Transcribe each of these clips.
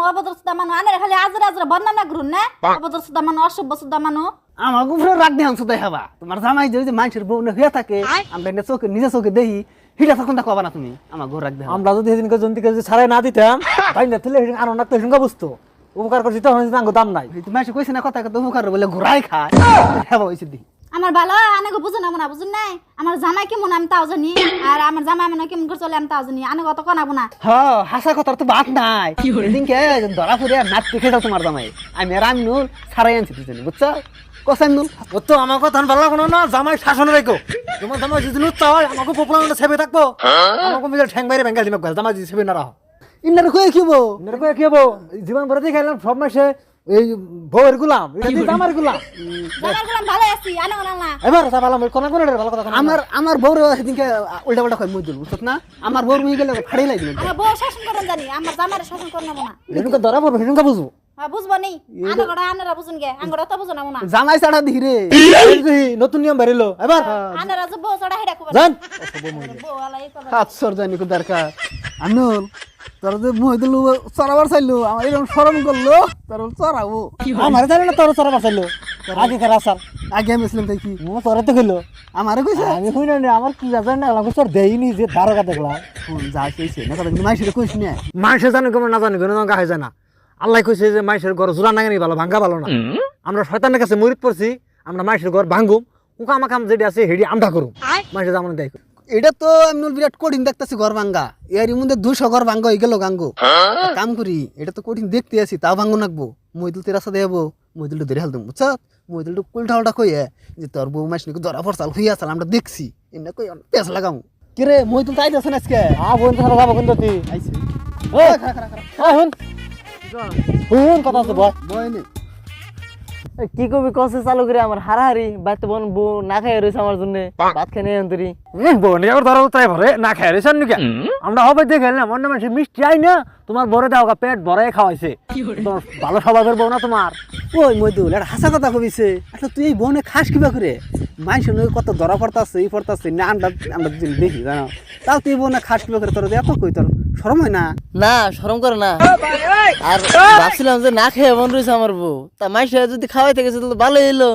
অভদ্র সুদা মানু আনে খালি আজরা আজরা বদনাম না করুন না অভদ্র সুদা মানু অসভ্য সুদা মানু আমার উপরে রাগ দেহাম সুদাই হবা তোমার জামাই যে মানুষের বউ না হয়ে থাকে আমরা এটা চোখে নিজে চোখে দেখি হিটা তখন তা কবা না তুমি আমার ঘর রাখ দেহাম আমরা যদি সেদিনকে জন্তিকে যদি ছাড়াই না দিতাম তাই না তাহলে আনো না তো সেদিনকে বুঝতো উপকার করছি তখন আঙ্গ দাম নাই মানুষ কইছে না কথা কথা উপকার বলে ঘোরাই খায় হ্যাঁ হয়েছে দি আমার ভালো আনেকে বুঝুন না বুঝুন নাই আমার জামাই কেমন আমি তাও জানি আর আমার জামাই মানে কেমন করে চলে আমি তাও জানি আনে কত কনাবো না হ্যাঁ হাসা কথার তো বাদ নাই সেদিনকে ধরা ফুরে নাচ দেখে যাও তোমার জামাই আমি আর আমি নুল ছাড়াই আনছি দুজনে বুঝছো কোসাই নুল ও তো আমার কথা ভালো লাগলো না জামাই শাসন রেখো তোমার জামাই যদি নুচ্ছা হয় আমাকে পপুলার সেবে থাকবো আমাকে মিলে ঠ্যাং বাইরে ব্যাঙ্গাল দিবে জামাই যদি সেবে না রাখো ইন্নার কয়ে কি বউ কি হবো জীবন ভরে দিয়ে খাইলাম সব মাসে এই বউয়ের গুলাম এটা দিয়ে আমার গুলাম জামাই গুলাম ভালো আছি আনে কোনা না এবার কথা বললাম কোন কোন ভালো কথা আমার বউর সেদিনকে উল্টা পাল্টা কয় মুজুল বুঝছ না আমার বউর মুই গেলে ফাড়ি লাগবে আমার বউ শাসন করেন জানি আমার জামাইরে শাসন করে নেবো না সেদিনকে ধরা পড়বে সেদিনকে বুঝবো বুঝবো নি আনে গড়া আনেরা বুঝুন গে আঙ্গড়া তো বুঝো না না জামাই ছাড়া দিহি রে নতুন নিয়ম বেরিলো এবার আনেরা যে বউ চড়া হেডা কইবা জান বউ আলাই কথা হাত সর জানি কো দরকার আনুল তোর যে মুই দিলু চড়াবার চাইলো আমার এরকম শরম করলো তোর চড়াবো আমার জানি না তোর চড়া বাঁচাইলো আগে কার আসার আগে আমি ছিলাম তাই কি ও তোরে তো কইলো আমারে কইছে আমি কই না আমার কি জানি না আমাকে তোর দেইনি যে ধারকা দেখলাম ফোন যা কইছে না কথা মাইসিরে কইছ না মানুষে জানে কেমন না জানে কেন গায়ে যায় না আল্লাহ কইছে যে মাইসের ঘর জোড়া নাগানি ভালো ভাঙ্গা ভালো না আমরা শয়তানের কাছে মরিত পড়ছি আমরা মাইসের ঘর ভাঙ্গুম উকা আমাকাম যেটা আছে হেডি আমটা করুম মাইসে যেমন দেয় এটা তো আমি বিরাট কঠিন দেখতেছি ঘর ভাঙ্গা এর মধ্যে 200 ঘর ভাঙ্গা হয়ে গেল গাঙ্গো কাম করি এটা তো কঠিন দেখতে আছি তাও ভাঙ্গো নাকবো মইদুল তেরা সাথে যাবো মইদুল ধরে হালতাম বুঝছ মইদুল উল্টা উল্টা কইয়ে যে তোর বউ মাস নাকি ধরা পড়ছাল হইয়া আসাল আমরা দেখছি এনে কই পেছ লাগাম কি রে মইদুল তাই যাচ্ছে না আজকে বোন তো যাবো কিন্তু তুই আইছে হুন হুন কথা আছে বয় বয় নে কি কবি কসে চালু করে আমার হারাহারি বাইতে বোন বউ না খাই রয়েছে আমার জন্য ভাত খেয়ে নেই অন্তরি বোন এবার ধরো তাই ভরে না খাই রেছেন নাকি আমরা হবে দেখে না অন্য মানুষের মিষ্টি আই না তোমার বড় দাও পেট ভরাই খাওয়াইছে তোমার ভালো স্বভাবের বউ না তোমার ওই মইদুল এটা হাসা কথা কবিছে আসলে তুই এই বনে খাস কিবা করে মাইস নই কত ধরা পড়তাছে এই পড়তাছে না আমরা আমরা দেখি জানো তাও তুই বনে খাস কিবা করে তোর এত কই তোর শরম হয় না না শরম করে না আর ভাবছিলাম যে না খেয়ে মন রয়েছে আমার বউ তা মাইসে যদি খাওয়াইতে গেছে তাহলে ভালো এলো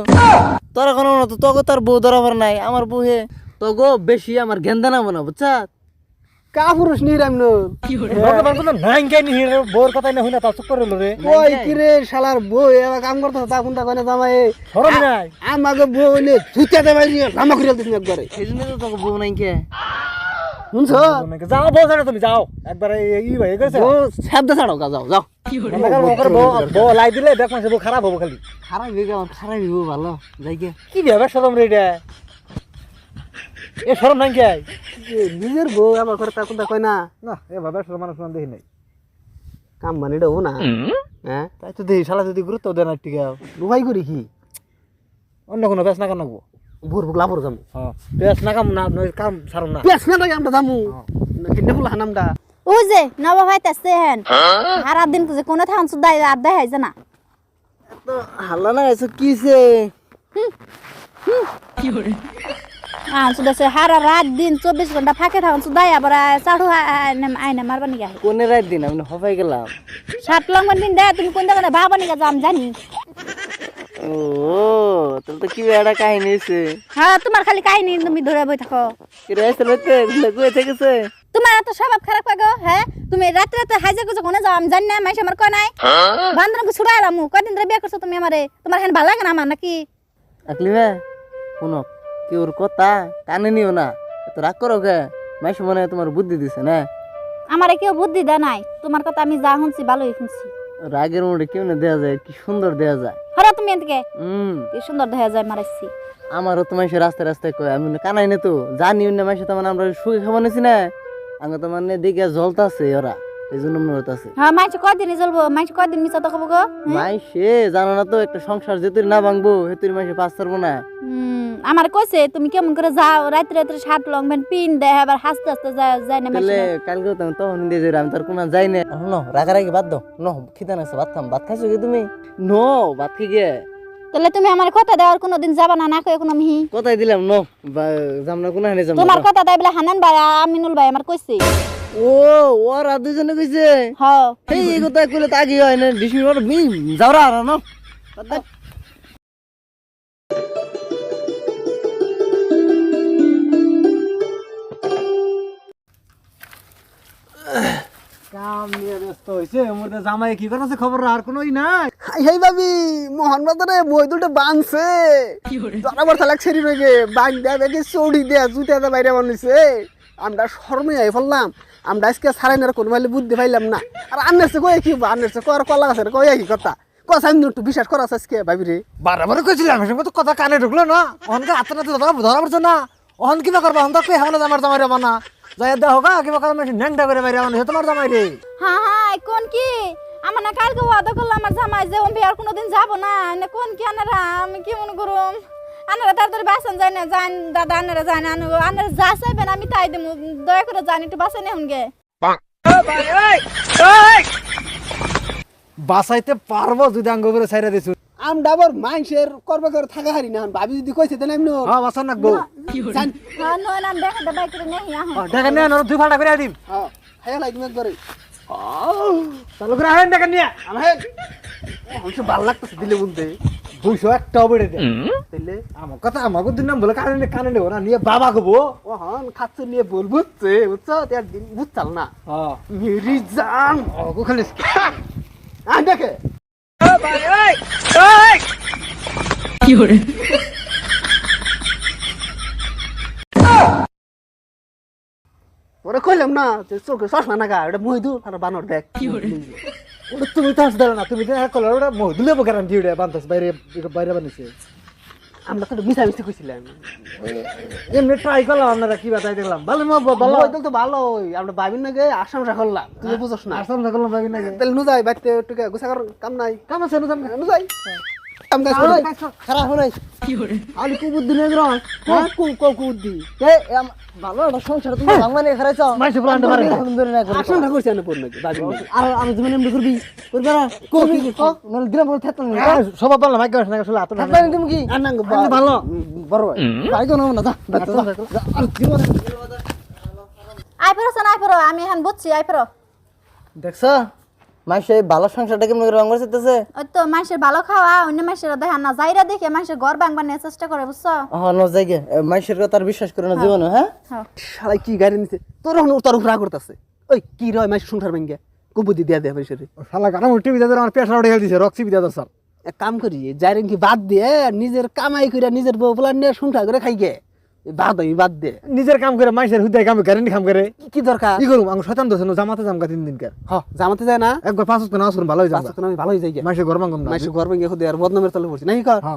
তোরা কোনো না তো তোকে তোর বউ ধরাবার নাই আমার বউ হে তো গো বেশি আমার গেন্দা নামো না বুঝছা কা পুরুষ নিরাম নল বউর কথাই না হইনা তা চুপ করে রে ওই কি রে শালার বউ এবার কাম করতে তা কোনটা কনে জামাই শরম নাই আমাকে বউ হইলে ছুটে দেবে রামা করে দিস একবারে সেই জন্য তো তোকে বউ নাই কে শুনছ যাও বউ জানো তুমি যাও একবারে ই ভাই গেছে ও শব্দ ছাড়ো গা যাও যাও বউ লাই দিলে দেখ মানুষ বউ খারাপ হবো খালি খারাপ হয়ে গেল খারাপ হইব ভালো যাই কে কি ব্যাপার শরম রে এটা এ শরম নাই কে নিজের বউ আমার করে তা কোনটা কয় না না এ ভাবে শরম মানুষ দেখি নাই কাম বানিটা ও না হ্যাঁ তাই তো দেখি শালা যদি গুরুত্ব দেয় না ঠিক আছে রুবাই করি কি অন্য কোনো পেস না কাম নাকবো ভোর বুক লাভর কাম হ্যাঁ পেস না কাম না কাম সারম না পেছ না লাগে আমরা দামু কিনে ফুল হানামটা ও যে নবা ভাইতাছে হেন সারা দিন যে কোন থান সুদাই আর দেখাই জানা তো হাল্লা না এসে কিছে সুদাছে সারা রাত দিন 24 ঘন্টা ফাঁকে থাকুন সুদাই আবার চাড়ু আইনে মারবানি গা কোনে রাত দিন আমি হফাই গেলাম শার্ট লঙ্গন পিন দে তুমি কোন জায়গায় ভাবানি গা আমি জানি ও তাহলে তো কি একটা কাহিনী হয়েছে হ্যাঁ তোমার খালি কাহিনী তুমি ধরে বই থাকো কি রয়েছে লইতে থেকেছে তোমার এত স্বভাব খারাপ কাগো হ্যাঁ তুমি রাতে রাতে হাইজা কুজা কোনে যাও আমি জানি না মাইসে আমার কয় নাই বান্দরকে ছুড়াইলাম কয়দিন ধরে বিয়ে করছো তুমি আমারে তোমার হেন ভালো লাগে না আমার নাকি আকলি ভাই শুনো কি ওর কথা কানে নিও না তো রাগ করো কে মাইসে মনে হয় তোমার বুদ্ধি দিছে না আমারে কেউ বুদ্ধি দেয় নাই তোমার কথা আমি যা শুনছি ভালোই শুনছি রাগের মধ্যে কেউ না দেয়া যায় কি সুন্দর দেয়া যায় হরে তুমি এদিকে হুম কি সুন্দর দেখা যায় মারাইছি আমারও তো মাইসে রাস্তায় রাস্তায় কয় আমি কানাই না তো জানি না মাইসে তো মানে আমরা সুখে খাবো নিছি না আগে তো মানে দিকে জ্বলতাছে ওরা এই জন্য মনে হতাছে হ্যাঁ মাইছে কয়দিনই জ্বলবো মাইছে কয়দিন মিছা তো খাবো গো মাইসে জানো না তো একটা সংসার যেতুরি না ভাঙবো হেতুরি মাইসে পাস পারবো না আমার কইছে তুমি কেমন করে যাও রাতে রাতে শার্ট লং প্যান্ট পিন দেয় আবার হাসতে হাসতে যায় না তাহলে মাইছে কালকে তো তখন দিয়ে যাই আমি তোর কোনো যাই না নো রাগারাগি বাদ দাও নো খিদা নাছে ভাত খাম ভাত খাইছো কি তুমি নো ভাত খাই গে তাহলে তুমি আমার কথা দেওয়ার কোনোদিন যাবা না না কই কোনো মিহি কোথায় দিলাম নো যাম না কোনো হানে যাম তোমার কথা দেয় বলে হানান ভাই আমিনুল ভাই আমার কইছে ও ওরা দুজনে কইছে হ এই কথা কইলে তা কি হয় না ডিসমি বড় মি যাওরা আর না কাম নিয়ে ব্যস্ত হইছে মোদের জামাই কি করছে খবর আর কোনোই নাই হেই ভাবি মোহন বাজারে মইদুলটা বানছে জনাবার থালাক ছেড়ি রইগে বান দেয়া বেগে চড়ি দেয়া জুতা দা বাইরে বানিছে আমরা শর্মে আই ফেললাম আমরা আজকে সারাইনার কোন মাইলে বুদ্ধি পাইলাম না আর আনছে কই কি আনছে কর কলা আছে কই কি কথা কথা আমি একটু বিশ্বাস করা আজকে ভাবি রে বারে কইছিলাম সে তো কথা কানে ঢুকলো না অনকে আত্মনা তো ধরা পড়ছে না অহন কিবা করবা অন তো কই হামলা আমার জামাই রে বানা যাই দেখো গা কিবা করে মেশিন ন্যাংটা করে বাইরে বানা তোমার জামাই রে হ্যাঁ হ্যাঁ কোন কি আমার না কালকে ওয়াদা করলাম আমার জামাই যে আমি আর কোনোদিন যাব না না কোন কি আনারা আমি কি মনে করুম আনারা তাড়াতাড়ি বাসন যায় না যান দাদা আনারা যায় না আনারা যা চাইবেন আমি তাই দেবো দয়া করে জানি একটু বাসে নেন গে বাসাইতে পারবো যদি আঙ্গ করে ছাইরা দিছু আমরা আবার মাইন্সের করবে করে থাকা হারি না ভাবি যদি কইছে তাহলে আমি হ্যাঁ বাসা নাকবো জান হ্যাঁ নো নাম দেখা দে বাইক করে নেই আহ দেখেন নিয়ে নর দুই ফাটা করে দিম হ্যাঁ হাই লাইক মত করে চালু করে আহেন দেখেন নিয়ে আমার আমি ভালো লাগতেছে দিলে বলতে 200 একটা বেড়ে দে তাইলে আমার কথা আমাকে দিন নাম বলে কানে কানে নেবো না নিয়ে বাবা কবো ও হন খাচ্ছে নিয়ে বল বুঝছে বুঝছো তার দিন বুঝছাল না হ্যাঁ মেরি জান ওগো খালি দেখে ওরা কইলাম না যে চোখে চশমা নাগা ওটা মহিদু আর বানর দেখ ওটা তুমি তো আসতে না তুমি দেখ কল ওটা মহদুলে বকারান দিউড়ে বানতাস বাইরে বাইরে বানিছে আমরা তো মিশামিশি কইছিলাম এমনি ট্রাই করলাম আপনারা কি বাতাই দেখলাম ভালো ভালো মহিদুল তো ভালো আমরা ভাবির নাগে আশামশা করলাম তুই বুঝছ না আসাম করলাম ভাবি না তাহলে নু যাই বাইতে একটু গুছা কর কাম নাই কাম আছে না নু যাই কাম কাজ করি খারাপ হলাই আলি কু বুদ্ধি নেই গ্রহণ হ্যাঁ কু কু বুদ্ধি ভালো একটা সংসার তুমি ভাঙমানে খারাইছ মাইসে প্লান্ট পারে সুন্দর না করে আশামশা করছি না পড় নাকি ভাবি নাকি আর আমি তুমি এমনি করবি করবে না কো কি নল গ্রাম বল থাকতাম না সব পারলাম ভাগ্য আছে না আসলে আতো না থাকবে তুমি কি আনাঙ্গ ভালো বড় ভাই ভাই কোন না যা আর জীবন আই ফেরো আমি এখন বুঝছি আই ফেরো দেখছ মাইসে ভালো সংসারটা কেমন করে রঙ করতেছে ওই তো মানুষের ভালো খাওয়া অন্য মানুষের দেখা না যাইরা দেখে মানুষের ঘর ভাঙবার নিয়ে চেষ্টা করে বুঝছো হ্যাঁ ন জায়গা মাইসের কথা আর বিশ্বাস করে না জীবনে হ্যাঁ হ্যাঁ শালা কি গাড়ি নিছে তোর উপর করতেছে ওই কি রয় মাস সংসার ভেঙ্গে কুবুদ্ধি দিয়া দেয় পয়সারে শালা গানা উল্টি বিদা আমার পেশা উঠে দিছে রক্সি বিদা স্যার এক কাম করি যাই কি বাদ দিয়ে নিজের কামাই করে নিজের বউ পোলা নিয়ে সংসার করে খাইগে বাদ দে নিজের কাম করে মাইসের হুদায় কাম গাড়ি কাম করে কি দরকার কি করুম আমি শয়তান দোষ জামাতে জামকা 3 দিন কার হ জামাতে যায় না একবার 5 দিন আসুন ভালো হয়ে যাবে আমি ভালো হয়ে যাই মাইসের ঘর ভাঙম না মাইসে ঘর ভেঙ্গে খুদে আর বদনামের তলে পড়ছি নাকি কর হ্যাঁ